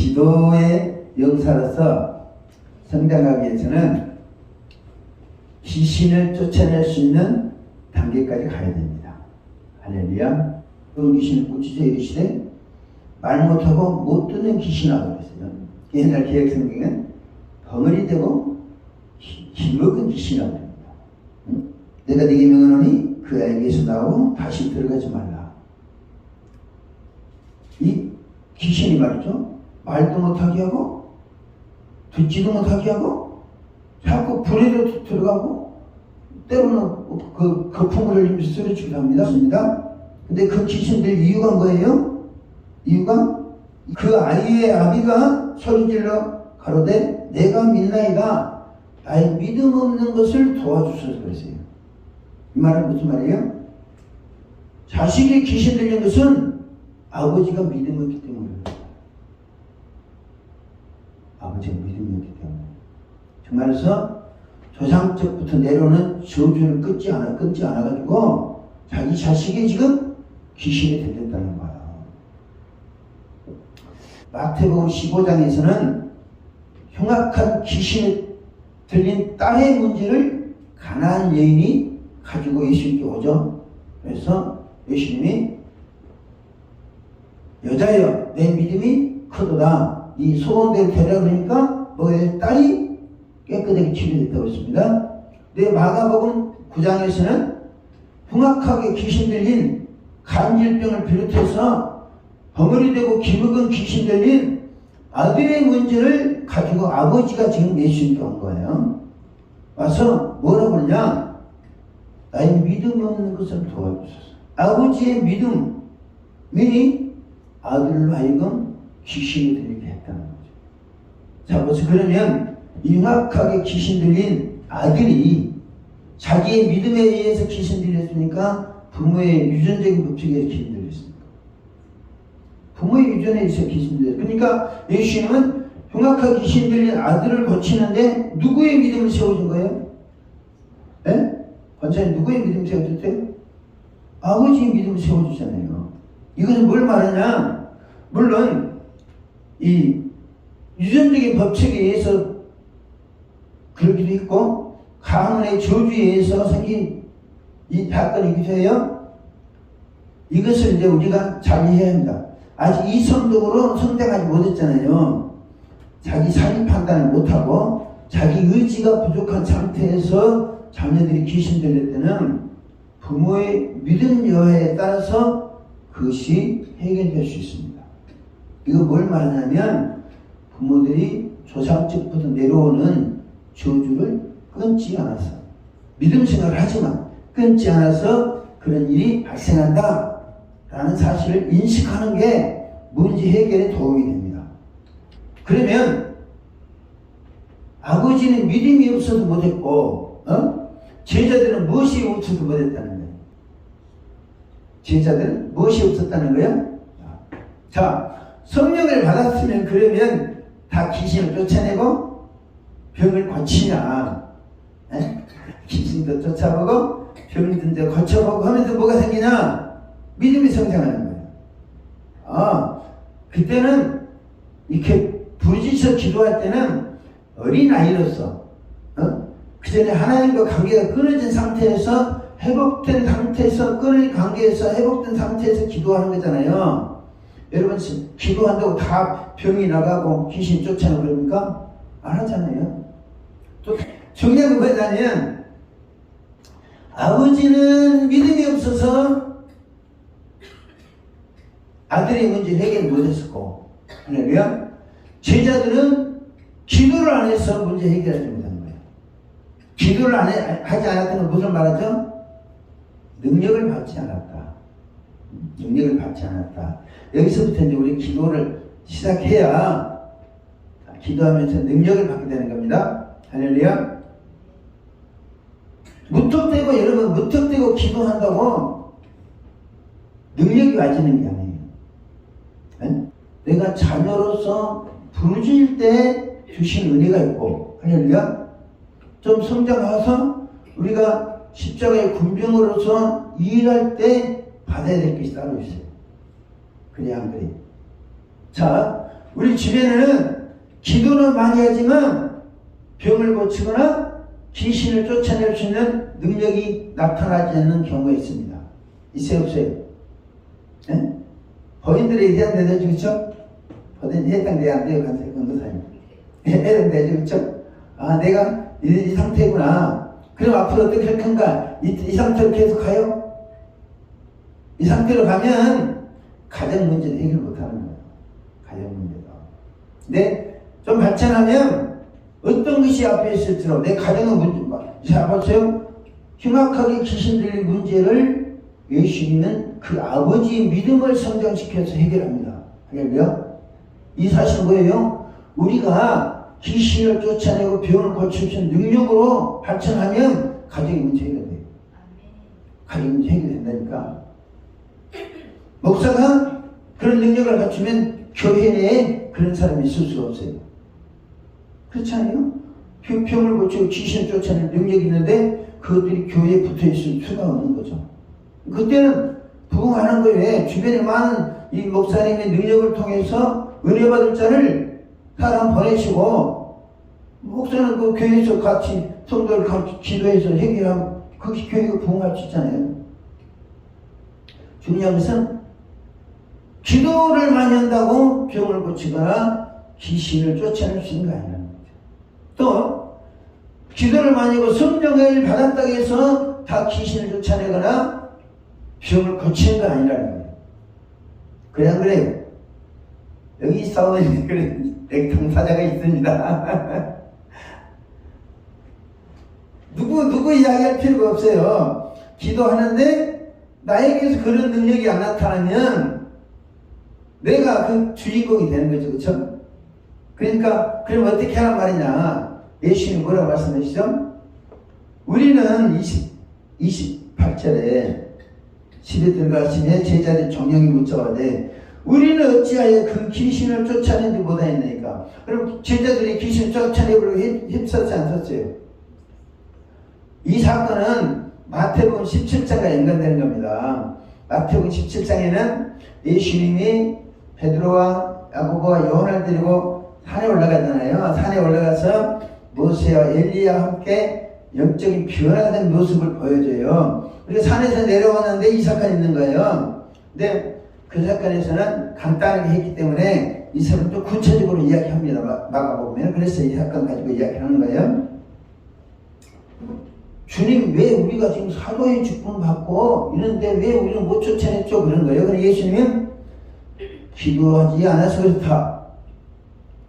기도의 용사로서 성장하기 위해서는 귀신을 쫓아낼 수 있는 단계까지 가야 됩니다. 할렐루야. 그 귀신을 꾸짖어 이르시되 말 못하고 못 듣는 귀신하고 그랬어요. 옛날 개혁성경은 벙어리 되고 기먹은 귀신하고 그럽니다. 응? 내가 네게 명하노니 그 아이에게서 나오고 다시 들어가지 말라. 이 귀신이 말이죠. 말도 못하게 하고 듣지도 못하게 하고 자꾸 불에도 들어가고 때로는 그 거품을 흘리면서 쓰러지기도 합니다. 근데 그 귀신들 이유가 뭐예요? 이유가 그 아이의 아비가 소리질러 가로되 내가 믿나이다. 나의 믿음 없는 것을 도와주소서 그랬어요. 이 말은 무슨 말이에요? 자식이 귀신 들린 것은 아버지가 믿음이 없기 때문입니다. 아버지가 믿음이 없기 때문에. 정말로서 조상적부터 내려오는 저주를 끊지 않아가지고 자기 자식이 지금 귀신이 들렸다는 거야. 마태복음 15장에서는 흉악한 귀신이 들린 딸의 문제를 가난한 여인이 가지고 예수님께 오죠. 그래서 예수님이 여자여 내 믿음이 크도다. 이 소원대로 되라 그러니까 너의 딸이 깨끗하게 치료됐다고 했습니다. 내 마가복음 9장에서는 흉악하게 귀신 들린 간질병을 비롯해서 벙어리 되고 기먹은 귀신 들린 아들의 문제를 가지고 아버지가 지금 예수님께 온 거예요. 와서 뭐라고 그러냐? 나의 믿음이 없는 것을 도와주소서. 아버지의 믿음이 아들로 하여금 귀신이 들리게 했다는 거죠. 자, 벌써 그러면 흉악하게 귀신 들린 아들이 자기의 믿음에 의해서 귀신 들렸으니까 부모의 유전적인 법칙에 의해서 귀신 들렸습니다. 부모의 유전에 의해서 귀신 들렸어요. 그러니까 예수님은 흉악하게 귀신 들린 아들을 고치는데 누구의 믿음을 세워준 거예요? 예? 권사님 누구의 믿음을 세워줬대요? 아버지의 믿음을 세워주잖아요. 이것은 뭘 말하냐? 물론 이 유전적인 법칙에 의해서 그러기도 있고 가문의 저주에 의해서 생긴 이 사건이기도 해요. 이것을 이제 우리가 잘 이해해야 합니다. 아직 이성적으로 성장하지 못했잖아요. 자기 사기 판단을 못하고 자기 의지가 부족한 상태에서 자녀들이 귀신 들릴 때는 부모의 믿음 여하에 따라서 그것이 해결될 수 있습니다. 이거 뭘 말하냐면 부모들이 조상적부터 내려오는 저주를 끊지 않아서 믿음 생활을 하지만 끊지 않아서 그런 일이 발생한다 라는 사실을 인식하는 게 문제 해결에 도움이 됩니다. 그러면 아버지는 믿음이 없어도 못했고 제자들은 무엇이 없어도 못했다는 거예요. 제자들은 무엇이 없었다는 거예요? 자, 성령을 받았으면 그러면 다 귀신을 쫓아내고 병을 고치냐? 귀신도 쫓아보고 병들도 고쳐보고 하면서 뭐가 생기냐? 믿음이 성장하는 거예요. 그때는 이렇게 부르짖어 기도할 때는 어린아이로서 그 전에 하나님과 관계가 끊어진 상태에서 회복된 상태에서 끊어진 관계에서 회복된 상태에서 기도하는 거잖아요. 여러분 기도한다고 다 병이 나가고 귀신 쫓아내고 그럽니까? 안 하잖아요. 또 중요한 건 뭐냐면 아버지는 믿음이 없어서 아들의 문제를 해결 못했었고 할렐루야. 제자들은 기도를 안 해서 문제 해결하지 못하는 거예요. 기도를 하지 않았다는 건 무슨 말하죠? 능력을 받지 않았다. 능력을 받지 않았다. 여기서부터 이제 우리 기도를 시작해야 기도하면서 능력을 받게 되는 겁니다. 할렐루야. 무턱대고 여러분 무턱대고 기도한다고 능력이 와지는 게 아니에요. 네? 내가 자녀로서 부르짖을 때 주신 은혜가 있고 할렐루야. 좀 성장해서 우리가 십자가의 군병으로서 일할 때 받아야 될 것이 따로 있어요. 그래 안 그래? 자, 우리 주변에는 기도는 많이 하지만 병을 고치거나 귀신을 쫓아낼 수 있는 능력이 나타나지 않는 경우가 있습니다. 있어요, 없어요? 네? 법인들에 해당되죠, 그렇죠? 법인 해당돼야 안 돼요, 간사님. 해당되죠, 그렇죠? 아, 내가 이 상태구나. 그럼 앞으로 어떻게 할 건가? 이 상태로 계속 가요? 이 상태로 가면 가정 문제는 해결 못하는 거예요. 가정 문제도. 근데 좀 발전하면 어떤 것이 앞에 있을지라도 내 가정의 문제, 자, 보세요. 흉악하게 귀신 들린 문제를 예수님은 그 아버지의 믿음을 성장시켜서 해결합니다. 할렐루야. 이 사실은 뭐예요? 우리가 귀신을 쫓아내고 병을 고칠 수 있는 능력으로 발전하면 가정의 문제 해결돼요. 가정의 문제 해결된다니까. 목사가 그런 능력을 갖추면 교회 내에 그런 사람이 있을 수가 없어요. 그렇지 않아요? 병을 고치고 귀신을 쫓아내는 능력이 있는데 그것들이 교회에 붙어있을 수가 없는 거죠. 그때는 부흥하는 거예요. 주변에 많은 이 목사님의 능력을 통해서 은혜 받을 자를 사람 보내시고 목사는 그 교회에서 같이 성도를 같이 기도해서 해결하면 그 교회가 부흥할 수 있잖아요. 중요한 것은 기도를 많이 한다고 병을 고치거나 귀신을 쫓아낼 수 있는 거 아니라는 거죠. 또 기도를 많이 하고 성령을 받았다고 해서 다 귀신을 쫓아내거나 병을 고치는 거 아니라는 거예요. 그냥 그래요. 여기 싸우는 그런 당사자가 있습니다. 누구 이야기할 필요가 없어요. 기도하는데 나에게서 그런 능력이 안 나타나면 내가 그 주인공이 되는 거죠. 그렇죠? 그러니까 그럼 어떻게 하란 말이냐. 예수님이 뭐라고 말씀하시죠? 우리는 28절에 집에 들어가시며 제자들이 종영이 묻자마자 우리는 어찌하여 그 귀신을 쫓아내지 못하였나이까. 그럼 제자들이 귀신을 쫓아내려고 힘썼지 않았어요? 이 사건은 마태복음 17장과 연관되는 겁니다. 마태복음 17장에는 예수님이 베드로와 야고보와 요한을 데리고 산에 올라가잖아요. 산에 올라가서 모세와 엘리야와 함께 영적인 변화된 모습을 보여줘요. 그래서 산에서 내려오는데 이 사건이 있는 거예요. 근데 그 사건에서는 간단하게 했기 때문에 이 사람은 또 구체적으로 이야기합니다. 마가복음에. 그래서 이 사건 가지고 이야기하는 거예요. 주님, 왜 우리가 지금 사도의 직분 받고 이런데 왜 우리는 못 쫓아냈죠? 그런 거예요. 그래서 예수님은 기도하지 않아서 그렇다.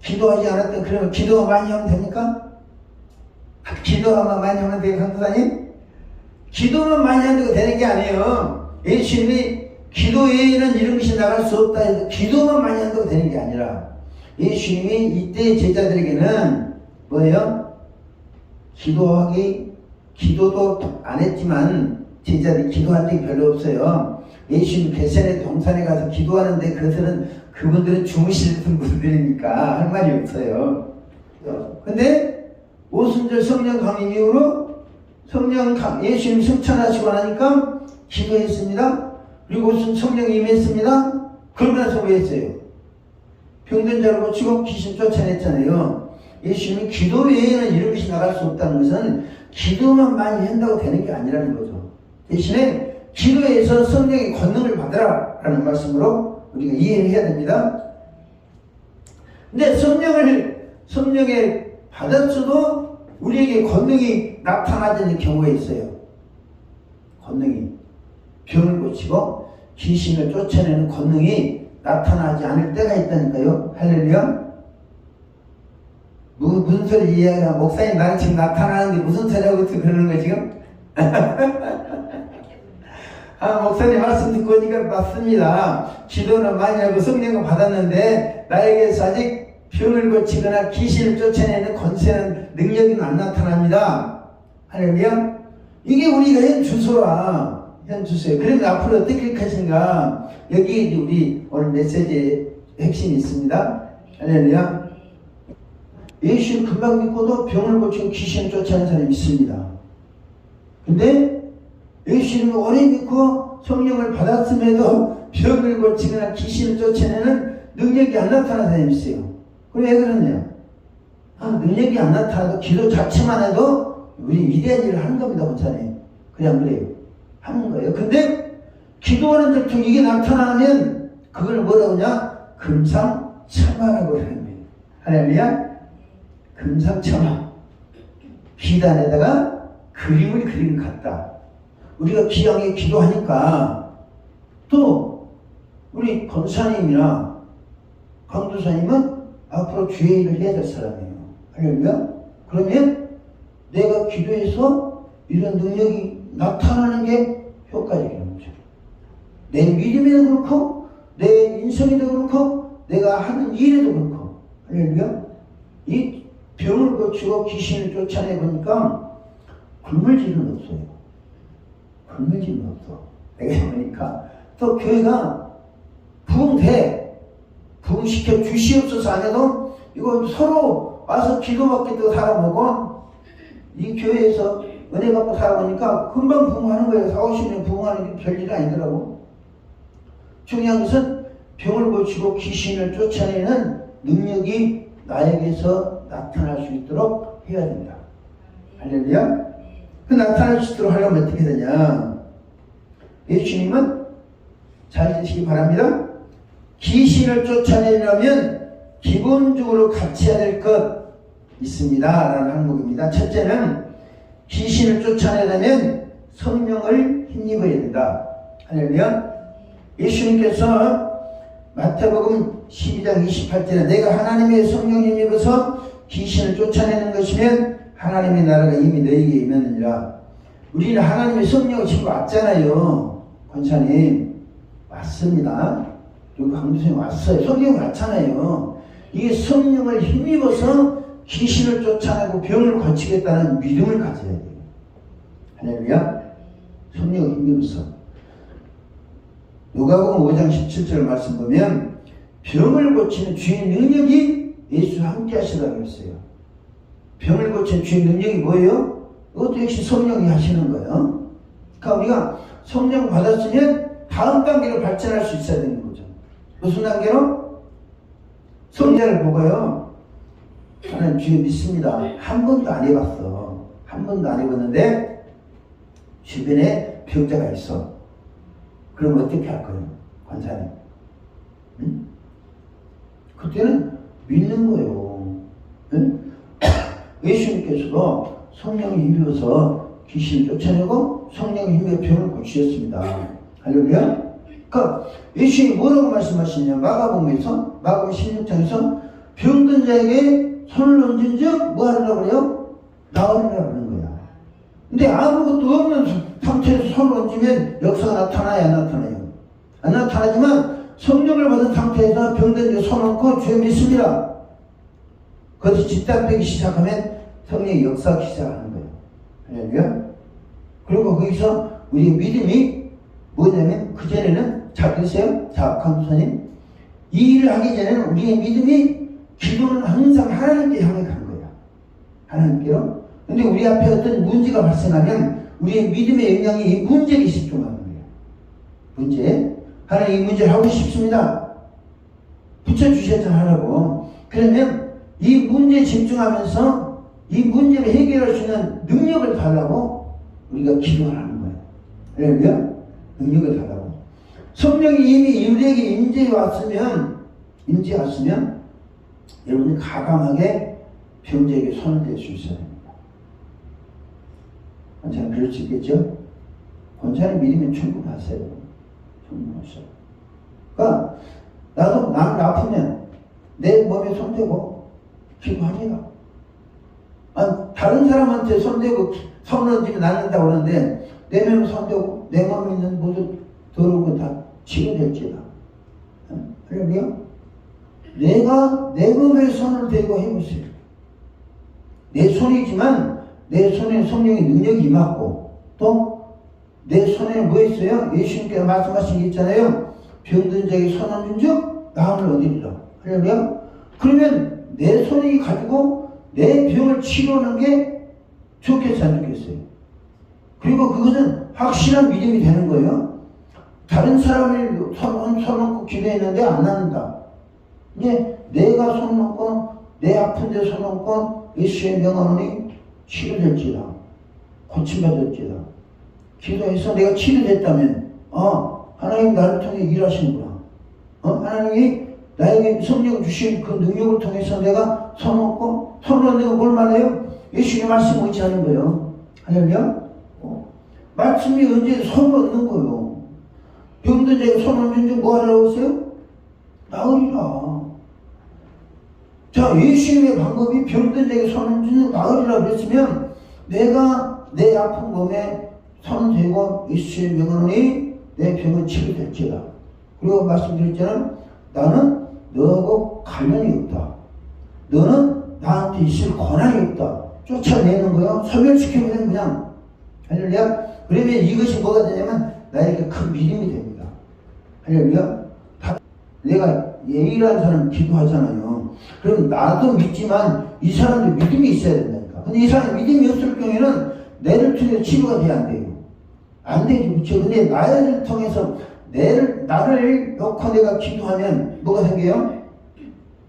기도하지 않았던, 그러면 기도 많이 하면 됩니까? 기도하면 많이 하면 돼요, 강사님? 기도만 많이 한다고 되는 게 아니에요. 예수님이 기도 외에는 이런 것이 나갈 수 없다 해서 기도만 많이 한다고 되는 게 아니라 예수님이 이때 제자들에게는 뭐예요? 기도도 안 했지만 제자들이 기도한 적이 별로 없어요. 예수님 겟세마네 동산에 가서 기도하는데 그분들은 주무시는 분들이니까 할 말이 없어요. 근데 오순절 성령 강림 이후로 예수님 승천하시고 나니까 기도했습니다. 그리고 성령이 임했습니다. 그러고 나서 왜 했어요? 병든 자를 고치고 귀신 쫓아냈잖아요. 예수님이 기도 외에는 이런 것이 나갈 수 없다는 것은 기도만 많이 한다고 되는 게 아니라는 거죠. 대신에 기도에서 성령의 권능을 받으라 라는 말씀으로 우리가 이해를 해야 됩니다. 근데 성령에 받았어도 우리에게 권능이 나타나지 않는 경우가 있어요. 권능이 병을 고치고 귀신을 쫓아내는 권능이 나타나지 않을 때가 있다니까요. 할렐루야. 무슨 소리 이해하냐. 목사님 나는 지금 나타나는데 무슨 소리 하고 그러는 거야 지금? 목사님 말씀 듣고 오니까 맞습니다. 기도는 많이 하고 성령을 받았는데 나에게서 아직 병을 고치거나 귀신을 쫓아내는 권세는 능력이 안 나타납니다. 할렐루야. 이게 우리가 현 주소라. 현 주소예요. 그러면 앞으로 어떻게 할 것인가. 여기 우리 오늘 메시지의 핵심이 있습니다. 할렐루야. 예수를 금방 믿고도 병을 고치고 귀신을 쫓아내는 사람이 있습니다. 근데 예수님을 오래 믿고 성령을 받았음에도 병을 고치거나 귀신을 쫓아내는 능력이 안 나타나는 사람이 있어요. 그럼 왜 그러냐? 능력이 안 나타나도 기도 자체만 해도 우리 위대한 일을 하는 겁니다, 권사님. 그냥 그래요. 하는 거예요. 근데 기도하는 적중 이게 나타나면 그걸 뭐라고 하냐? 금상첨화라고 하는 거예요. 할렐루야. 금상첨화. 비단에다가 그림을 그린 것 같다. 우리가 기왕에 기도하니까 또 우리 권사님이나 강도사님은 앞으로 주의 일을 해야 될 사람이에요. 할렐루야. 그러면 내가 기도해서 이런 능력이 나타나는 게 효과적인 거죠. 내 믿음에도 그렇고 내 인성에도 그렇고 내가 하는 일에도 그렇고. 할렐루야. 이 병을 고치고 귀신을 쫓아내보니까 굶을 일은 없어요. 굶을 일은 없어. 내가 보니까 또 교회가 부흥시켜 주시옵소서 안 해도 이거 서로 와서 기도받기도 살아보고 이 교회에서 은혜 받고 살아보니까 금방 부흥하는 거예요. 40~50년 부흥하는 게 별일 아니더라고. 중요한 것은 병을 고치고 귀신을 쫓아내는 능력이 나에게서 나타날 수 있도록 해야 된다. 할렐루야. 그 나타날 수 있도록 하려면 어떻게 되냐? 예수님은 잘 드시기 바랍니다. 귀신을 쫓아내려면 기본적으로 갖춰야 될 것 있습니다 라는 항목입니다. 첫째는 귀신을 쫓아내려면 성령을 힘입어야 된다. 할렐루야. 예수님께서 마태복음 12장 28절에 내가 하나님의 성령을 힘입어서 귀신을 쫓아내는 것이면 하나님의 나라가 이미 너희에게 임했느니라. 우리는 하나님의 성령을 지금 왔잖아요. 권사님 왔습니다. 여기 강도선생님 왔어요. 성령이 왔잖아요. 이게 성령을 힘입어서 귀신을 쫓아내고 병을 고치겠다는 믿음을 가져야 돼요. 할렐루야. 성령을 힘입어서 누가복음 5장 17절 말씀 보면 병을 고치는 주의 능력이 예수와 함께 하시라고 했어요. 병을 고치는 주의 능력이 뭐예요? 이것도 역시 성령이 하시는 거예요. 그러니까 우리가 성령 받았으면 다음 단계로 발전할 수 있어야 되는 거죠. 무슨 단계로? 성령을 보고요. 나는 주여 믿습니다. 한 번도 안 해봤어. 한 번도 안 해봤는데 주변에 병자가 있어. 그럼 어떻게 할 거예요? 관사님. 응? 그때는 믿는 거예요. 응? 예수님께서도 성령을 힘입어서 귀신을 쫓아내고 성령을 힘입어 병을 고치셨습니다. 할렐루야. 그러니까 예수님이 뭐라고 말씀하시냐? 마가복음에서 마가복음 16장에서 병든 자에게 손을 얹은 즉 뭐 하려고 그래요? 나으리라 그러는 거야. 근데 아무것도 없는 상태에서 손을 얹으면 역사가 나타나요? 안 나타나요? 안 나타나지만 성령을 받은 상태에서 병든 자에게 손 얹고 주여 믿습니다. 그것이 짓담 빼기 시작하면 성령의 역사가 시작하는 거예요. 할렐루야. 그리고 거기서 우리의 믿음이 뭐냐면 그전에는 잘 들으세요. 자, 강도사님. 이 일을 하기 전에는 우리의 믿음이 기도는 항상 하나님께 향해 간 거야. 하나님께로. 근데 우리 앞에 어떤 문제가 발생하면 우리의 믿음의 영향이 이 문제에 집중하는 거예요. 문제. 하나님 이 문제를 하고 싶습니다. 붙여주셨잖아 하라고. 그러면 이 문제에 집중하면서 이 문제를 해결할 수 있는 능력을 달라고 우리가 기도하는 거예요. 할렐루야. 능력을 달라고. 성령이 이미 우리에게 임재해 왔으면 여러분이 가감하게 병자에게 손을 댈 수 있어야 됩니다. 권사님 그럴 수 있겠죠? 권사님 믿으면 충분하세요. 충분하세요. 그러니까 나도 남을 아프면 내 몸에 손대고 기도합니다. 다른 사람한테 손대고 손 얹으면 낫는다고 그러는데 내 몸에 손대고 내 몸에 있는 모든 더러운 건 다 치료될지다. 할렐루야. 내가 내 몸에 손을 대고 해보세요. 내 손이지만 내 손에 성령의 능력이 임하고 또 내 손에 뭐 있어요? 예수님께서 말씀하신 게 있잖아요. 병든 자에게 손 얹은 즉 나음을 얻으리라. 할렐루야. 그러면 내 손이 가지고 내 병을 치료하는 게 좋겠어요? 안 좋겠어요? 그리고 그것은 확실한 믿음이 되는 거예요. 다른 사람이 손 얹고 기도했는데 안 낫는다. 이제 내가 손 놓고 내 아픈 데 손 놓고 예수의 명하노니 치료될지다. 고침받을지다. 기도해서 내가 치료됐다면 하나님 나를 통해 일하시는구나. 하나님이 나에게 성령을 주신 그 능력을 통해서 내가 손 놓고 손으로 내가 뭘 말해요? 예수의 말씀을 의지하는 거예요. 할렐루야. 말씀이 언제 손을 얻는 거예요. 병든 자에게 손 얹은 줄 뭐 하라고 했어요? 나으리라. 자, 예수님의 방법이 병든 자에게 손 얹은 줄 나으리라 그랬으면 내가 내 아픈 몸에 손을 대고 예수의 명하노니 내 병은 치료될지다. 그리고 말씀드렸잖아요. 나는 너하고 관련이 없다. 너는 나한테 있을 권한이 없다. 쫓아내는 거요. 소멸시켜버리는 그냥. 할렐루야. 그러면 이것이 뭐가 되냐면 나에게 큰 믿음이 됩니다. 할렐루야. 내가 예의라는 사람 기도하잖아요. 그럼 나도 믿지만 이 사람도 믿음이 있어야 된다니까. 근데 이 사람이 믿음이 없을 경우에는 내를 통해서 치료가 돼야 안 돼요. 안 되지, 그렇죠. 근데 나를 통해서 나를 놓고 내가 기도하면 뭐가 생겨요?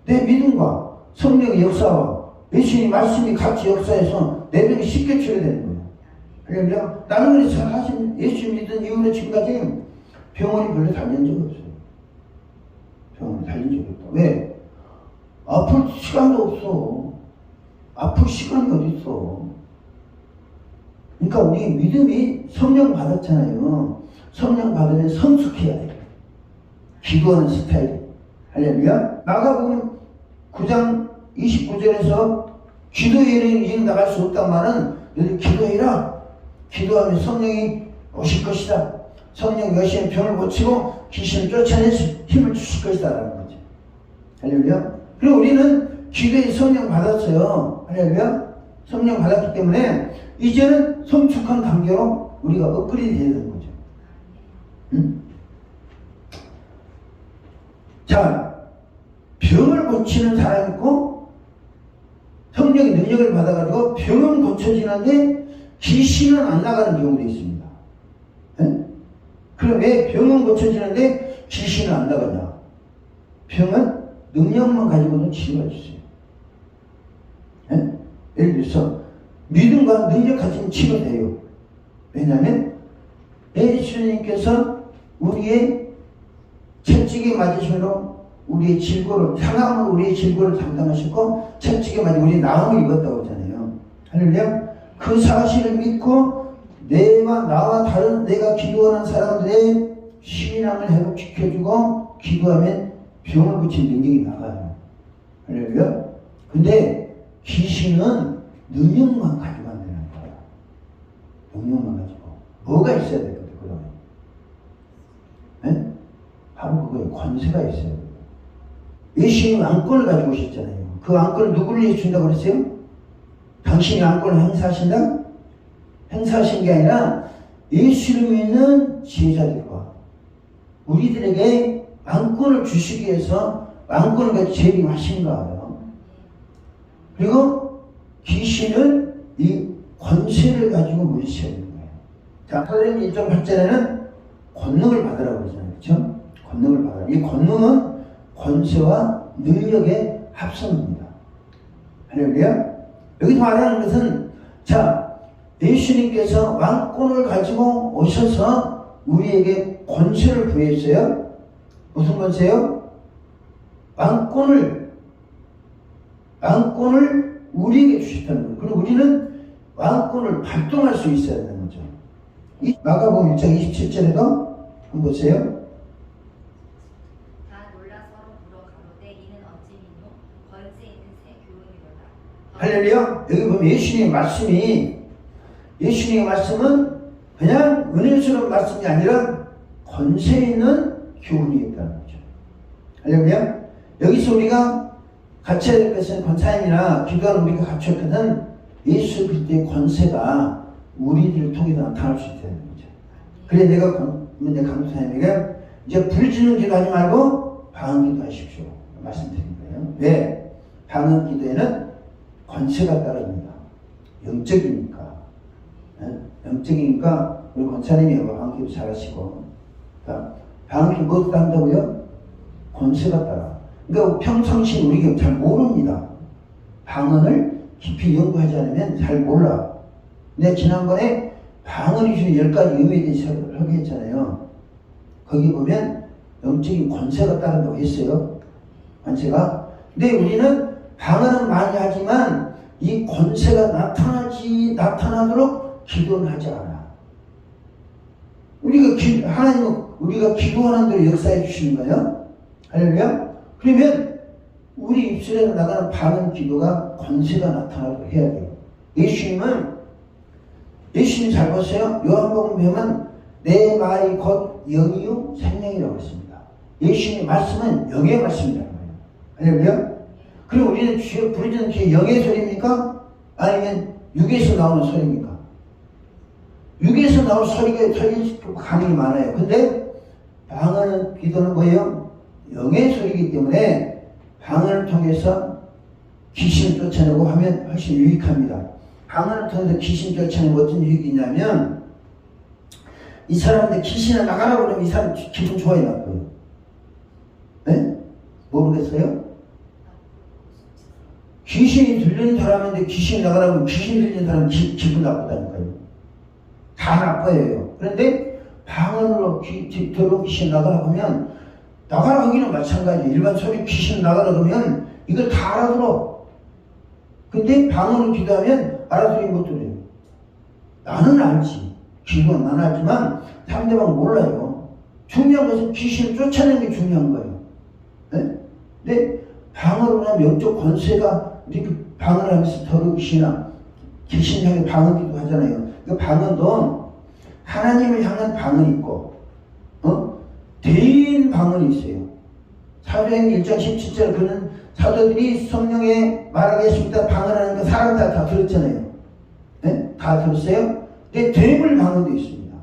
내 믿음과 성령의 역사와 예수님의 말씀이 같이 역사해서 내 병이 쉽게 치료되는 거예요. 할렐루야. 나는 그래서 사실 예수 믿은 이후로 지금까지 병원이 별로 다닌 적이 없어요. 병원에 다닌 적이 없다. 왜? 아플 시간도 없어. 아플 시간이 어디 있어. 그러니까 우리 믿음이 성령 받았잖아요. 성령 받으면 성숙해야 돼. 기도하는 스타일. 할렐루야. 마가복음 9장 29절에서 기도에는 이제 나갈 수 없단 말은 너희 기도해라. 기도하면 성령이 오실 것이다. 성령이 여신의 병을 고치고 귀신을 쫓아낼 힘을 주실 것이다 라는 거죠. 할렐루야. 그리고 우리는 기도에 성령 받았어요. 할렐루야. 성령 받았기 때문에 이제는 성숙한 관계로 우리가 업그레이드 해야 되는 거죠. 자, 병을 고치는 사람이 있고 성령의 능력을 받아가지고 병은 고쳐지는데 귀신은 안 나가는 경우도 있습니다. 그럼 왜 병은 고쳐지는데 귀신은 안 나가냐? 병은 능력만 가지고는 치료할 수 있어요. 예를 들어서 믿음과 능력 가지면 치료돼요. 왜냐하면 예수님께서 우리의 채찍에 맞으심으로 우리의 질고를, 상함으로 우리의 질고를 담당하셨고 채찍에 맞으 우리의 나음을 입었다고 하잖아요. 할렐루야. 그 사실을 믿고 나와 다른 내가 기도하는 사람들의 신앙을 회복시켜주고 기도하면 병을 고칠 능력이 나가요. 할렐루야. 근데 귀신은 능력만 가지고 안 되는 거야. 능력만 가지고. 뭐가 있어야 되거든, 그러면. 바로 그거에 권세가 있어야 돼요. 예수님이 왕권을 가지고 오셨잖아요. 그 왕권을 누구를 위해 준다고 그랬어요? 당신이 왕권을 행사하신다? 행사하신 게 아니라 예수를 믿는 제자들과 우리들에게 왕권을 주시기 위해서 왕권을 가지고 재림하신 거예요. 그리고 귀신을 이 권세를 가지고 물리쳐야 되는 거예요. 자, 사도행전 1.8절에는 권능을 받으라고 그러잖아요. 그렇죠? 권능을 받아라. 이 권능은 권세와 능력의 합성입니다. 할렐루야. 여기서 말하는 것은 자, 예수님께서 왕권을 가지고 오셔서 우리에게 권세를 부여했어요. 무슨 권세요? 왕권을 우리에게 주셨다는 거예요. 그리고 우리는 왕권을 발동할 수 있어야 되는 거죠. 이 마가복음 1장 27절에도 한번 보세요. 다 놀라 서로 물어 가로되 이는 어찌미뇨 권세 있는 새 교훈이로다. 할렐루야. 여기 보면 예수님의 말씀은 그냥 은혜스러운 말씀이 아니라 권세 있는 교훈이 있다는 거죠. 할렐루야. 여기서 우리가 갖춰야 될 것은 권사님이나 기도하는 우리가 갖춰야 할 것은 예수 그리스도의 권세가 우리들을 통해서 나타날 수 있다는 거죠. 그래 내가 강도사님에게 이제 부르짖는 기도하지 말고 방언 기도하십시오 말씀드린 거예요. 왜? 방언 기도에는 권세가 따릅니다. 영적이니까. 영적이니까 우리 권사님이 방언 기도 잘하시고 방언 기도 무엇도 한다고요? 권세가 따라. 그러니까 평상시 우리가 잘 모릅니다. 방언을 깊이 연구하지 않으면 잘 몰라. 내가 지난번에 방언이 주는 10가지 의미에 대해서 설명했잖아요. 거기 보면 영적인 권세가 따른다고 했어요. 권세가. 근데 우리는 방언은 많이 하지만 이 권세가 나타나도록 기도는 하지 않아. 하나님은 우리가 기도하는 대로 역사해 주시는 거예요. 할렐루야. 그러면 우리 입술에서 나가는 방언 기도가 권세가 나타나도록 해야 돼요. 예수님 잘 보세요. 요한복음 보면 내 말이 곧 영이요 생명이라고 했습니다. 예수님의 말씀은 영의 말씀이라는 거예요. 할렐루야. 그럼 우리는 주여 부르짖는 게 영의 소리입니까? 아니면 육에서 나오는 소리입니까? 육에서 나오는 소리가 강이 많아요. 근데 방언은 기도는 뭐예요? 영의 소리이기 때문에 방언을 통해서 귀신을 쫓아내고 하면 훨씬 유익합니다. 방언을 통해서 귀신 쫓아내면 어떤 유익이 있냐면 이 사람한테 귀신을 나가라고 그러면 이 사람 기분 좋아요, 나빠요? 네? 모르겠어요? 귀신이 들리는 사람인데 귀신이 나가라고 하면 귀신 들리는 사람은 기분 나쁘다니까요. 다 나빠요. 그런데 방언으로 들어온 귀신 나가라고 하면 나가라 하기는 마찬가지. 일반 소리 귀신 나가라 그러면 이걸 다 알아들어. 근데 방언으로 기도하면 알아들으면 못 들어요. 나는 알지. 기도는 나는 알지만 상대방은 몰라요. 중요한 것은 귀신을 쫓아내는 게 중요한 거예요. 네? 근데 방언으로 하면 영적 권세가 이렇게 방언을 하면서 더러운 귀신 향해 방언 기도 하잖아요. 그 방언도 하나님을 향한 방언이 있고 대인 방언이 있어요. 사도행전 1장 17절 그는 사도들이 성령에 말하겠습니다. 방언하는 거 사람 다 들었잖아요. 네? 다 들었어요? 근데 대물 방언도 있습니다.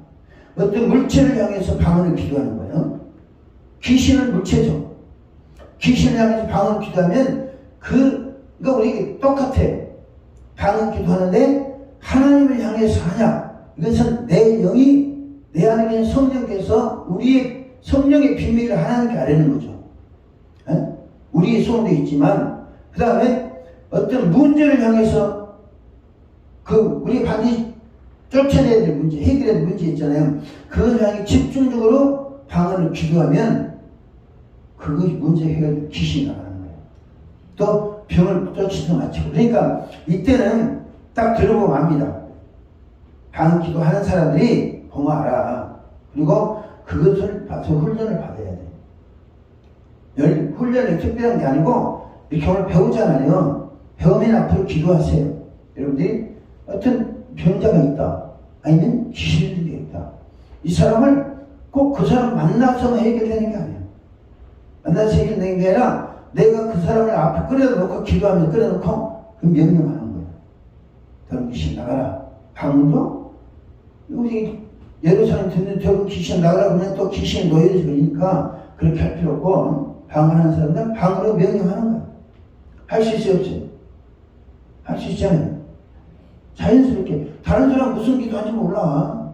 어떤 물체를 향해서 방언을 기도하는 거예요. 귀신은 물체죠. 귀신을 향해서 방언을 기도하면 그러니까 우리 똑같아. 방언 기도하는데 하나님을 향해서 하냐? 이것은 내 영이 내 안에 계신 성령께서 우리의 성령의 비밀을 하나님께 아뢰는 거죠. 에? 우리의 소원도 있지만 그 다음에 어떤 문제를 향해서 우리가 반드시 쫓아내야 될 문제, 해결해야 될 문제 있잖아요. 그걸 향해 집중적으로 방언을 기도하면 그것이 문제 해결 귀신이 나가는 거예요. 또 병을 쫓아서 마치고. 그러니까 이때는 딱 들어보면 압니다. 방언 기도하는 사람들이 보면 알아. 그리고 그것을 봐서 훈련을 받아야 돼. 훈련이 특별한 게 아니고 이렇게 오늘 배우잖아요. 배우면 앞으로 기도하세요. 여러분들이 어떤 병자가 있다. 아니면 귀신이 들게 있다. 이 사람을 꼭 그 사람 만나서만 해결되는 게 아니에요. 만나서 해결되는 게 아니라 내가 그 사람을 앞에 끌어놓고 기도하면서 끌어놓고 그 명령하는 거예요. 더러운 귀신 나가라. 방언도 우리 예루살렘 듣는 더러운 귀신 나가라 그러면 또 귀신이 노예를 버리니까 그렇게 할 필요 없고 방언하는 사람들은 방언으로 명령하는 거예요. 할 수 있어요, 없어요? 할 수 있잖아요. 자연스럽게. 다른 사람 무슨 기도하는지 몰라.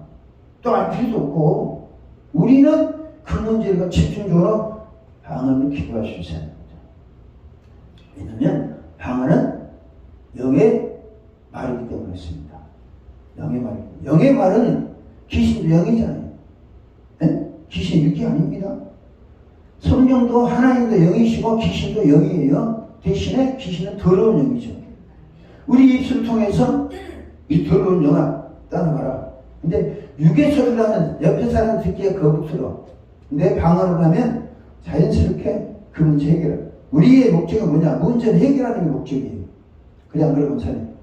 또 알 필요도 없고. 우리는 그 문제를 집중적으로 방언으로 기도할 수 있어야 합니다. 왜냐하면 방언은 영의 말이기 때문에 그렇습니다. 영의 말이기 때문에. 영의 말은 귀신도 영이잖아요. 네? 귀신 육이 아닙니다. 성령도 하나님도 영이시고 귀신도 영이에요. 대신에 귀신은 더러운 영이죠. 우리 입술을 통해서 이 더러운 영아 따라가라. 근데 육의 소리를 하면 옆에 사람 듣기에 거북스러워. 근데 방언을 하면 자연스럽게 그 문제 해결해. 우리의 목적은 뭐냐? 문제를 해결하는 게 목적이에요. 그냥 그러면 사는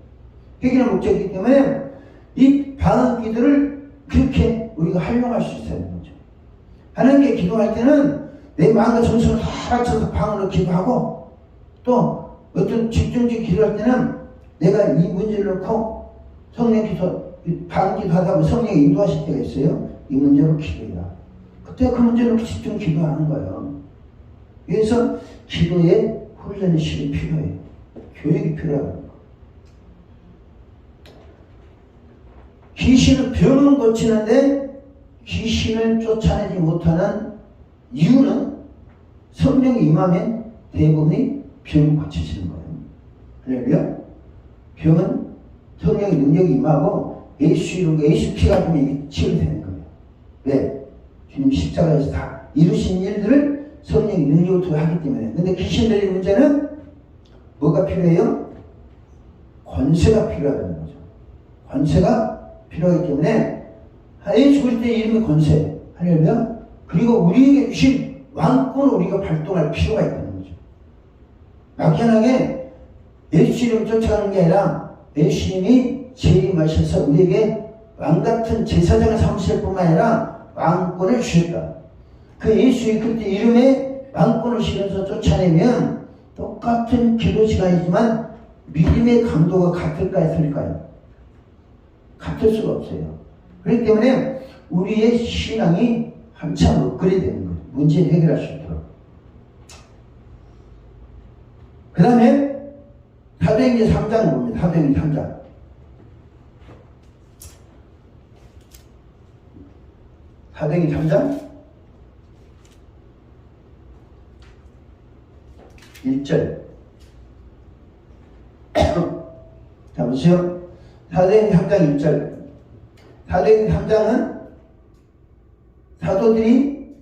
해결하는 목적이기 때문에 이 방언 기도를 그렇게 우리가 활용할 수 있어야 되는 거죠. 하나님께 기도할 때는 내 마음과 정신을 다 합쳐서 방언으로 기도하고 또 어떤 집중적인 기도할 때는 내가 이 문제를 놓고 성령 기도, 방언 기도하다 보면 성령이 인도하실 때가 있어요. 이 문제로 기도해라. 그때 그 문제로 집중 기도하는 거예요. 그래서 기도에 훈련의 시간이 필요해요. 교육이 필요하고. 귀신은 병은 고치는데 귀신을 쫓아내지 못하는 이유는 성령이 임하면 대부분이 병을 고치시는 거예요. 할렐루야. 병은 성령의 능력이 임하고 예수 이름과 예수 피가 되면 이게 치유되는 거예요. 왜? 주님 십자가에서 다 이루신 일들을 성령의 능력을 통해 하기 때문에. 근데 귀신 들린 문제는 뭐가 필요해요? 권세가 필요하다는 거죠. 권세가 필요하기 때문에 예수 그리스도의 이름의 권세, 할렐루야. 그리고 우리에게 주신 왕권을 우리가 발동할 필요가 있다는 거죠. 막연하게 예수 이름 쫓아가는 게 아니라 예수님이 재림하셔서 우리에게 왕같은 제사장을 삼으실 뿐만 아니라 왕권을 주셨다. 그 예수 그리스도 이름에 왕권을 실어서 쫓아내면 똑같은 기도 시간이지만 믿음의 강도가 같을까요? 틀릴까요? 같을 수가 없어요. 그렇기 때문에 우리의 신앙이 한참 업그레이드 되는 거예요. 문제를 해결할 수 있도록. 그 다음에 사도행전 3장을 봅니다. 사도행전 3장. 사도행전 3장 1절. 자, 보시죠. 사도행전 3장 1절. 사도행전 3장은 사도들이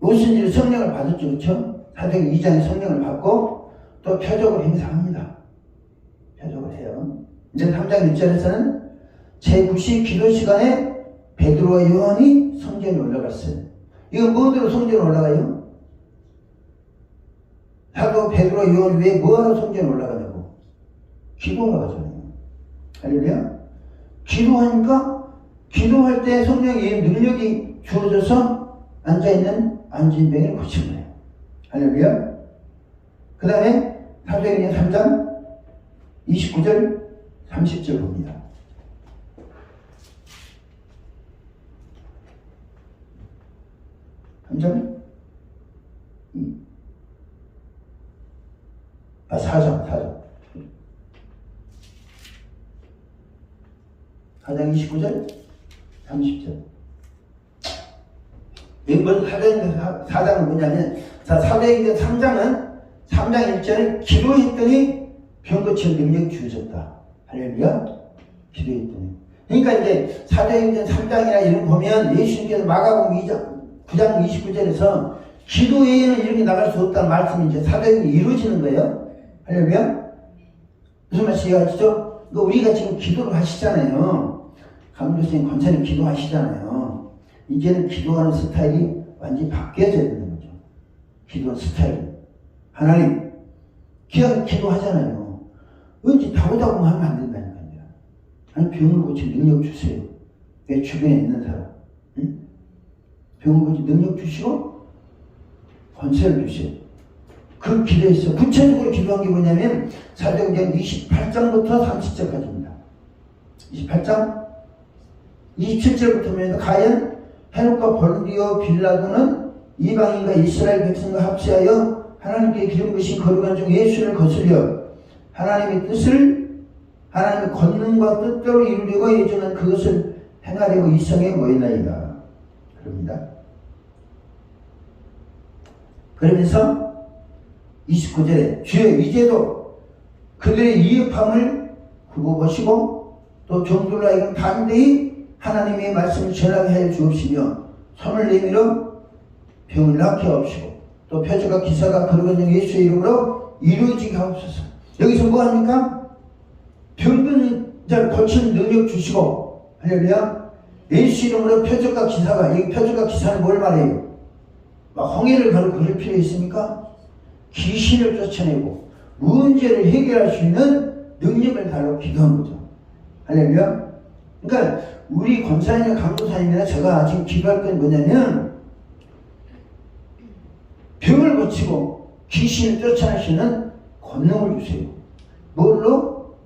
무슨 일 성령을 받았죠. 그렇죠? 사도행전 2장에 성령을 받고 또 표적을 행사합니다. 표적을 해요. 이제 3장 1절에서는 제9시 기도 시간에 베드로와 요한이 성전에 올라갔어요. 이건 뭐대로 성전에 올라가요? 사도 베드로와 요한이 왜 뭐하러 성전에 올라가냐고? 기도하러 가잖아요. 할렐루야. 기도하니까 기도할 때 성령의 능력이 주어져서 앉아있는 안진병을 고친 거예요. 할렐루야. 그 다음에 사도행전 3장 29절 30절 봅니다. 사장 29절 30절. 이번 사도행전 4장은 뭐냐면, 사도행전 3장은 3장 1절에 기도했더니 병 고칠 능력 주어졌다. 할렐루야. 기도했더니. 그러니까 이제 사도행전 3장이나 이런 거 보면 예수님께서 마가복음 9장 29절에서 기도 외에는 이렇게 나갈 수 없다는 말씀이 이제 사도행전이 이루어지는 거예요. 할렐루야. 무슨 말씀이 아시죠? 우리가 지금 기도를 하시잖아요. 강도선생님, 권사님 기도하시잖아요. 이제는 기도하는 스타일이 완전히 바뀌어져야 되는 거죠. 기도하는 스타일이. 하나님, 기도하잖아요. 왠지 다고다고 하면 안 된다니까요. 아니, 병을 고칠 능력 주세요. 내 주변에 있는 사람. 응? 병을 고칠 능력 주시고, 권세를 주세요. 그 기도했어. 구체적으로 기도한 게 뭐냐면, 사도행전 28장부터 30절까지입니다. 28장 27절부터면 가연 헤롯과 본디오 빌라도는 이방인과 이스라엘 백성과 합세하여 하나님께 기름 부으신 거룩한 종 예수를 거스려 하나님의 뜻을 하나님의 권능과 뜻대로 이루려고 예정한 그것을 행하려고 이 성에 모이나이다. 그럽니다. 그러면서 29절에 주여 이제도 그들의 위협함을 굽어보시고 또 종들로 하여금 담대히 하나님의 말씀을 전하게 하여 주옵시며 손을 내밀어 병을 낫게 하옵시고 또 표적과 기사가 거룩한 종 예수의 이름으로 이루어지게 하옵소서. 여기서 뭐 합니까? 병든 자를 고치는 능력 주시고, 할렐루야. 예수 이름으로 표적과 기사가, 이 표적과 기사는 뭘 말해요? 막 홍해를 가로 그릴 필요 있습니까? 귀신을 쫓아내고 문제를 해결할 수 있는 능력을 달라고 기도한 거죠. 할렐루야. 그러니까 우리 권사님이나 강도사님이나 제가 지금 기도할 건 뭐냐면 병을 고치고 귀신을 쫓아내시는 권능을 주세요. 뭘로?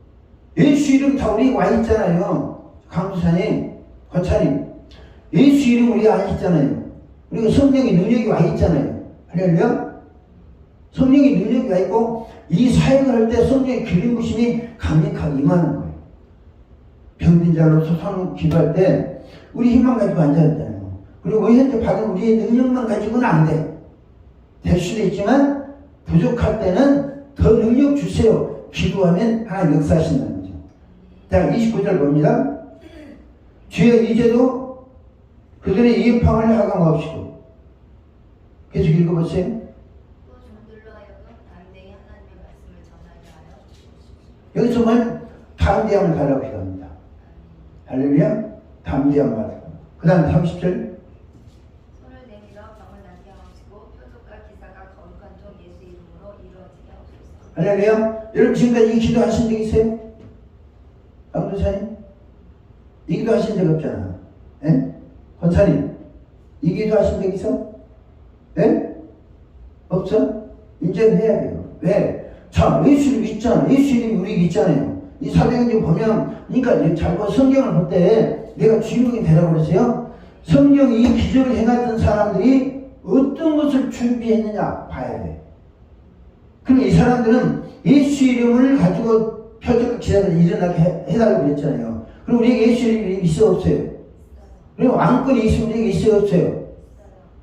예수 이름 다 우리 와 있잖아요. 강도사님, 권사님. 예수 이름 우리가 안 있잖아요. 그리고 성령의 능력이 와 있잖아요. 할렐루야. 성령의 능력이 와 있고 이 사역을 할 때 성령의 기름 부심이 강력하게 임하는 거예요. 병든 자로서 손을 기도할 때 우리 힘만 가지고 앉아야 되잖아요. 그리고 현재 받은 우리의 능력만 가지고는 안 돼. 될 수도 있지만 부족할 때는 더 능력 주세요. 기도하면 하나님 역사하신다는 거죠. 자, 29절 봅니다. 주여 이제도 그들의 이음팡을 하강하옵시고. 계속 읽어보세요. 또 종들로 하여금 담대히 하나님의 말씀을 전하게 하여 주옵소서. 여기서만 담대함을 달라고 필요합니다. 할렐루야. 담대함 말. 그 다음 30절. 손을 내밀어 병을 낫게 하옵시고 표적과 기사가 거룩한 종 예수 이름으로 이루어지게 하옵소서. 할렐루야. 여러분 지금까지 이 기도 하신 적 있어요? 강도사님? 이 기도 하신 적 없잖아. 예? 권사님? 이 기도 하신 적 있어? 예? 없어? 이제는 해야 돼요. 왜? 자, 예수님 있잖아. 예수님 우리 있잖아요. 이 사도행전 보면, 그러니까 잘못 성경을 볼 때 내가 주인공이 되라고 그랬어요. 성경이 이 기적을 행했던 사람들이 어떤 것을 준비했느냐 봐야 돼. 그럼 이 사람들은 예수 이름을 가지고 표적과 기사를 일어나게 해달라고 그랬잖아요. 그럼 우리에게 예수 이름이 있어 없어요? 그리고 왕권이 있으면 우리에게 있어 없어요?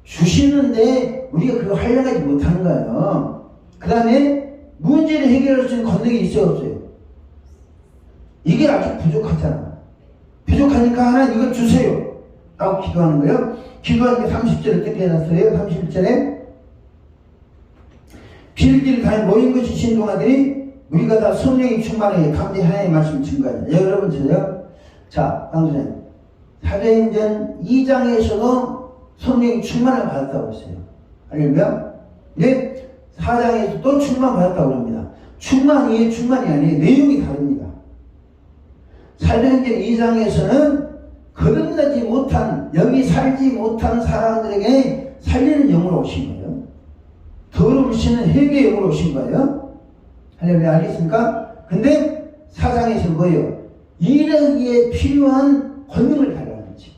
주시는데 우리가 그걸 활용하지 못하는 거예요. 그 다음에 문제를 해결할 수 있는 권능이 있어 없어요? 이게 아직 부족하잖아. 부족하니까 하나님 이걸 주세요 라고 기도하는 거예요. 기도하니까 30절에 어떻게 해놨어요? 31절에 빌길 다 모인 것이 신동아들이 우리가 다 성령이 충만하게 감히 하나님의 말씀을 증거하자. 여러분 저요. 자, 강수님 사도행전 2장에서도 성령이 충만을 받았다고 했어요. 알겠냐? 근데 4장에서 또 충만 받았다고 합니다. 충만이 아니에요. 내용이 다릅니다. 사도행전 2장에서는 거듭나지 못한, 여기 살지 못한 사람들에게 살리는 영으로 오신 거예요. 더러우시는 회개의 영으로 오신 거예요. 할렐루야, 알겠습니까? 근데 4장에서는 뭐예요? 이러기에 필요한 권능을 달라는 거지.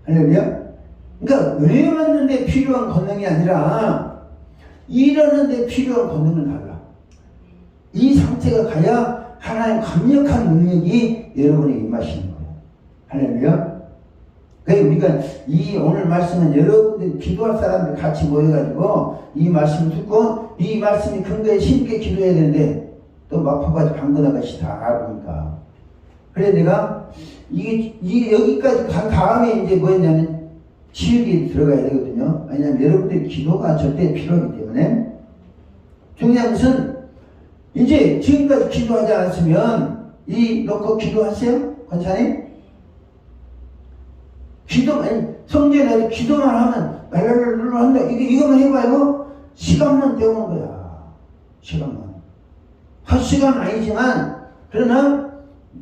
할렐루야? 그러니까 은혜 받는데 필요한 권능이 아니라 이러는데 필요한 권능을 달라. 이 상태가 가야 하나님 강력한 능력이 여러분에게 임하시는 거예요. 할렐루야. 그러니까 우리가 이 오늘 말씀은 여러분들이 기도할 사람들 같이 모여가지고 이 말씀을 듣고 이 말씀이 근거에 힘있게 기도해야 되는데 또 마포까지 방문한 것이 다 알으니까. 그래 내가 이게 여기까지 간 다음에 이제 뭐였냐면 치유기 들어가야 되거든요. 왜냐하면 여러분들의 기도가 절대 필요하기 때문에. 중요한 것은 이제 지금까지 기도하지 않았으면 이 놓고 기도하세요? 권사님? 성전에 기도만 하면 랄랄랄랄 한다. 이거만 해봐요. 시간만 때우는 거야. 시간만. 헛시간 아니지만 그러나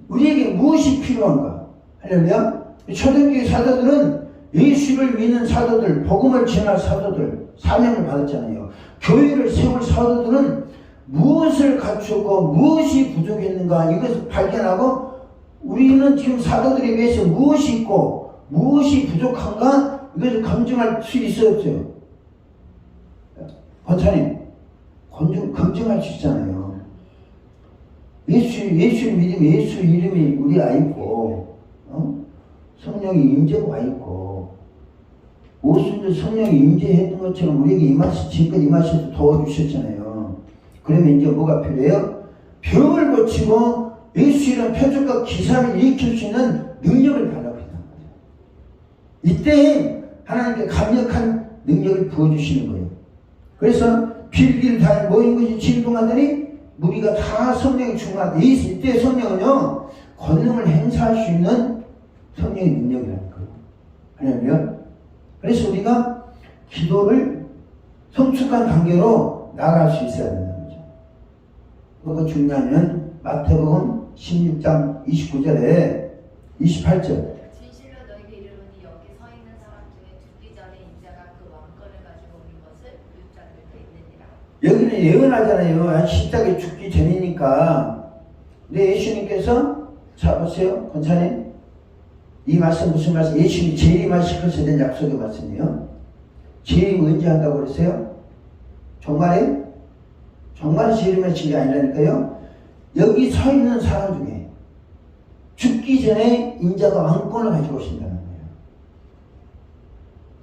우리에게 무엇이 필요한가? 할렐루야. 초대교회 사도들은 예수를 믿는 사도들, 복음을 전할 사도들, 사명을 받았잖아요. 교회를 세울 사도들은 무엇을 갖추고 무엇이 부족했는가 이것을 발견하고 우리는 지금 사도들에 비해서 무엇이 있고 무엇이 부족한가 이것을 검증할 수 있어요 없어요? 권사님 검증할 수 있잖아요. 예수를 믿으면 예수 이름이 우리 와 있고 성령이 임재가 와 있고 오순절 성령이 임재했던 것처럼 우리에게 지금까지 임하셔서 도와주셨잖아요. 그러면 이제 뭐가 필요해요? 병을 고치고 예수 이름 표적과 기사를 일으킬 수 있는 능력을 달라고 했단 말이에요. 이때 하나님께 강력한 능력을 부어주시는 거예요. 그래서 빌길 다 모인 것이 진동하더니 우리가 다 성령이 충만하다. 이때 성령은요 권능을 행사할 수 있는 성령의 능력이라는 거예요. 왜냐하면 그래서 우리가 기도를 성숙한 단계로 나아갈 수 있어야 된다는 거죠. 그거 중요하면 마태복음 16장 29절에 28절 진실로 너희에게 이르노니 여기 서 있는 사람 중에 죽기 전에 인자가 그 왕권을 가지고 오는 것을 율자들도 있느니라. 여기는 예언하잖아요. 십자가에 죽기 전이니까. 근데 예수님께서 자 보세요. 권사님 이 말씀 무슨 말씀? 예수님이 재림하실 것에 대한 약속의 말씀이에요. 재림 언제 한다고 그랬어요? 종말에? 종말에 재림하신 게 아니라니까요. 여기 서 있는 사람 중에 죽기 전에 인자가 왕권을 가지고 오신다는 거예요.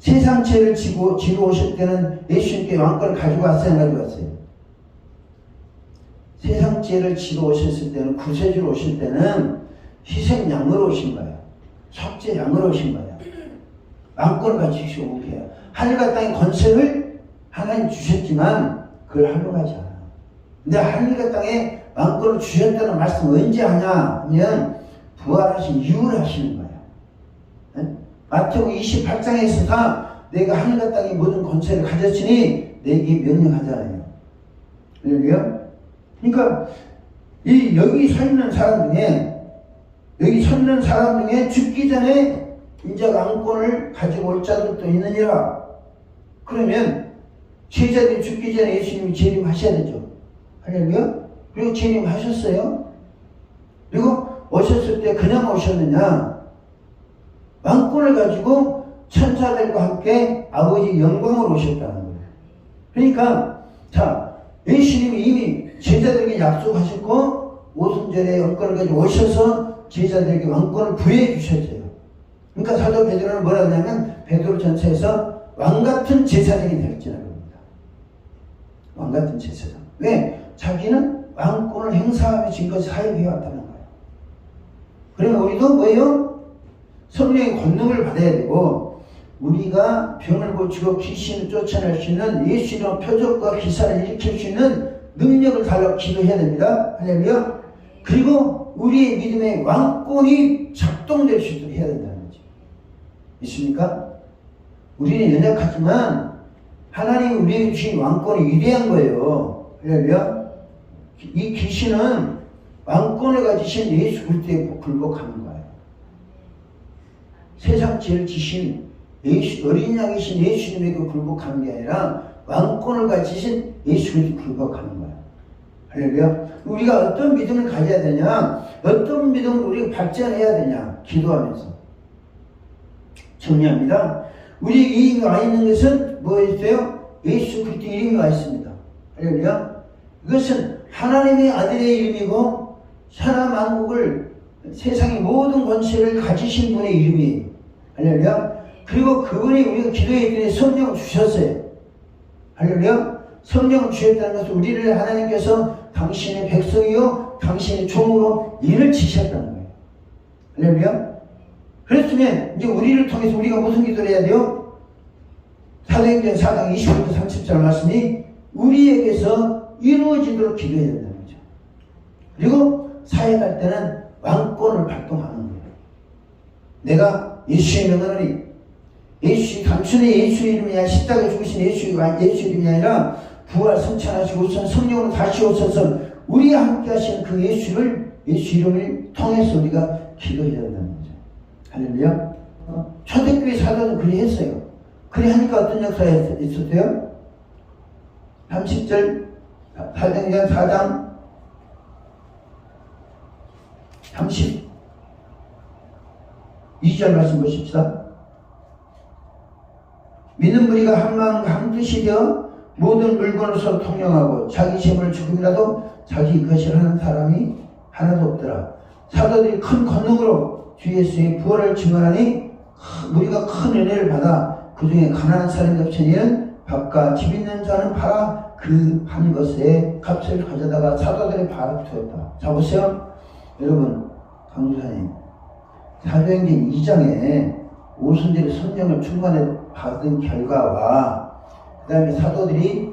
세상 죄를 지고 오실 때는 예수님께 왕권을 가지고 왔어요, 안 가지고 왔어요? 세상 죄를 지고 오셨을 때는, 구세주로 오실 때는 희생양으로 오신 거예요. 속죄양으로 오신 거예요. 왕권을 가지시고 오게 해요. 하늘과 땅의 권세를 하나님 주셨지만 그걸 활용하지 않아요. 근데 하늘과 땅에 왕권을 주셨다는 말씀을 언제 하냐 하면 부활하신 이후를 하시는 거예요. 네? 마태복음 28장에서 다 내가 하늘과 땅의 모든 권세를 가졌으니 내게 명령하잖아요. 할렐루야. 그러니까 여기 서 있는 사람 중에 죽기 전에 이제 왕권을 가지고 올 자들도 있느니라. 그러면 제자들이 죽기 전에 예수님이 재림하셔야 되죠. 할렐루야. 그리고 재림하셨어요. 그리고 오셨을 때 그냥 오셨느냐, 왕권을 가지고 천사들과 함께 아버지 영광으로 오셨다는 거예요. 그러니까 자, 예수님이 이미 제자들에게 약속하셨고 오순절에 왕권을 가지고 오셔서 제자들에게 왕권을 부여해 주셨어요. 그러니까 사도 베드로는 뭐라 하냐면 베드로전서에서 왕같은 제사장이 되었지라고 합니다. 왕같은 제사장. 왜? 자기는 왕권을 행사하며 지금까지 사역해왔다는 거예요. 그러면 우리도 뭐예요? 성령의 권능을 받아야 되고, 우리가 병을 고치고 귀신을 쫓아낼 수 있는 예수님의 표적과 기사를 일으킬 수 있는 능력을 달라고 기도해야 됩니다. 할렐루야. 그리고 우리의 믿음의 왕권이 작동될 수 있도록 해야 된다는 거죠. 있습니까? 우리는 연약하지만 하나님이 우리에게 주신 왕권이 위대한 거예요. 할렐루야. 이 귀신은 왕권을 가지신 예수 그리스도에 굴복하는 거예요. 세상 죄를 지신 어린 양이신 예수님에게 굴복하는 게 아니라 왕권을 가지신 예수 그리스도에 굴복하는 거예요. 할렐루야. 우리가 어떤 믿음을 가져야 되냐, 어떤 믿음을 우리가 발전해야 되냐, 기도하면서. 정리합니다. 우리에게 이름이 와 있는 것은 뭐였어요? 예수 그리스도 이름이 와 있습니다. 할렐루야. 이것은 하나님의 아들의 이름이고 천하 만국을, 세상의 모든 권세를 가지신 분의 이름이에요. 할렐루야. 그리고 그분이 우리가 기도했더니 성령을 주셨어요. 할렐루야. 성령을 주셨다는 것은 우리를 하나님께서 당신의 백성이요 당신의 종으로 일을 지셨다는 거예요. 할렐루야. 그랬으면 이제 우리를 통해서 우리가 무슨 기도를 해야 돼요? 사도행전 4장 29절 30절 말씀이 우리에게서 이루어지도록 기도해야 된다는 거죠. 그리고 사역할 때는 왕권을 발동하는 거예요. 내가 예수의 명하노니, 단순히 예수 이름이 아니라 십자가에 죽으신 예수 이름이 아니라 부활 성찬하시고서 성령으로 다시 오셔서 우리와 함께 하시는 그 예수 이름을 통해서 우리가 기도해야 된다는 거죠. 할렐루야. 초대교회 사도는 그리 했어요. 그리 하니까 어떤 역사가 있었어요? 30절 사도행전 4장 32절 말씀 보십시다. 믿는 무리가 한 마음과 한 뜻이 되어 모든 물건을 서로 통용하고 자기 재물을 죽음이라도 자기 것이라 하는 사람이 하나도 없더라. 사도들이 큰 권능으로 주 예수의 부활을 증언하니 우리가 큰 은혜를 받아 그 중에 가난한 사람이 없으니 이는 밥과 집 있는 자는 팔아 그 한 것에 값을 가져다가 사도들의 발을 두었다. 자 보세요. 여러분, 강주사님, 사도행전 2장에 오순절에 성령을 충만해 받은 결과와 그 다음에 사도들이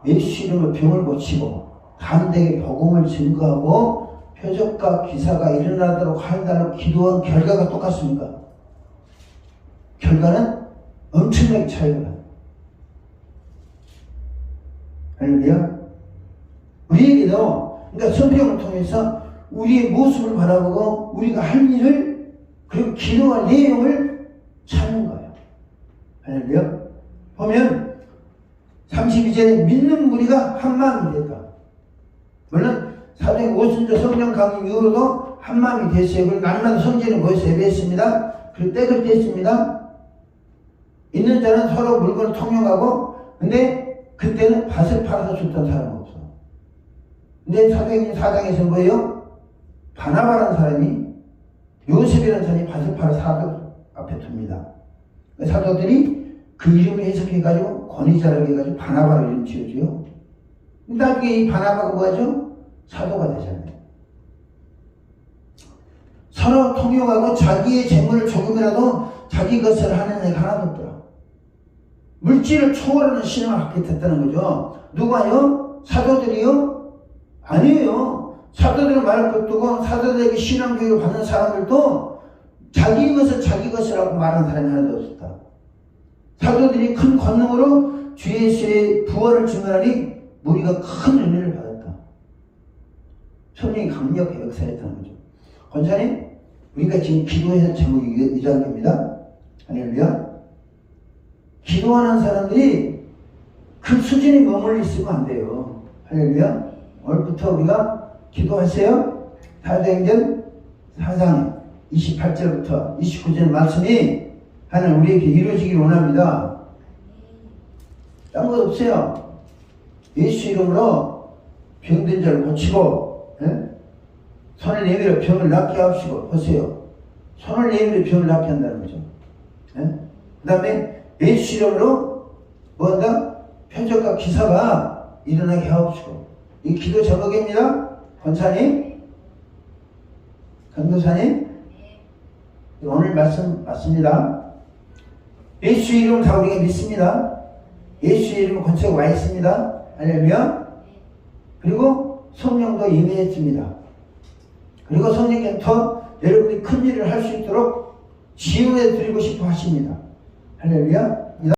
예수 이름으로 병을 고치고 담대하게 복음을 증거하고 표적과 기사가 일어나도록 하다고 기도한 결과가 똑같습니까? 결과는 엄청나게 차이가 나요. 할렐루야. 우리에게도, 그러니까 성경을 통해서 우리의 모습을 바라보고 우리가 할 일을, 그리고 기도할 내용을 찾는 거예요. 할렐루야. 보면 32절에 믿는 무리가 한 마음이 됐다. 물론 사도행 오순절 성령 강림 이후로도 한 마음이 됐어요. 그리고 날마다 성전에 모여서 예배했습니다. 그리고 때를 뗐습니다. 있는 자는 서로 물건을 통용하고, 근데 그때는 밭을 팔아서 줬던 사람은 없어. 근데 사도행전 4장에서 뭐예요? 바나바라는 사람이, 요셉이라는 사람이 밭을 팔아 사도 앞에 둡니다. 사도들이 그 이름을 해석해가지고 권위자라고 해가지고 바나바로 이름 지어줘요. 나중에 이 바나바가 뭐하죠? 사도가 되잖아요. 서로 통용하고 자기의 재물을 조금이라도 자기 것을 하는 애가 하나도 없더라. 물질을 초월하는 신앙을 갖게 됐다는 거죠. 누가요? 사도들이요? 아니에요. 사도들은 말할 것도 없고 사도들에게 신앙교육을 받는 사람들도 자기 것을 자기 것이라고 말하는 사람이 하나도 없었다. 사도들이 큰 권능으로 주 예수의 부활을 증언하니 무리가 큰 은혜를 받았다. 성령이 강력하게 역사했다는 거죠. 권사님, 우리가 지금 기도해서 제목이 이 장입니다. 할렐루야. 기도하는 사람들이 그 수준에 머물러 있으면 안 돼요. 할렐루야. 오늘부터 우리가 기도하세요. 사도행전 4장 28절부터 29절 말씀이 하나님 우리에게 이루어지기를 원합니다. 딴 것 없어요. 예수 이름으로 병든 자를 고치고, 손을 내밀어 병을 낫게 하시고, 보세요. 손을 내밀어 병을 낫게 한다는 거죠. 그 다음에 예수 이름으로 뭐한다? 표적과 기사가 일어나게 하옵시고. 이 기도 제목입니다. 권사님, 강도사님, 오늘 말씀 맞습니다. 예수 이름 다 우리가 믿습니다. 예수 이름 권세가 와 있습니다. 할렐루야. 그리고 성령도 임했습니다. 그리고 성령께서 여러분이 큰 일을 할 수 있도록 지원해 드리고 싶어 하십니다. 할렐루야.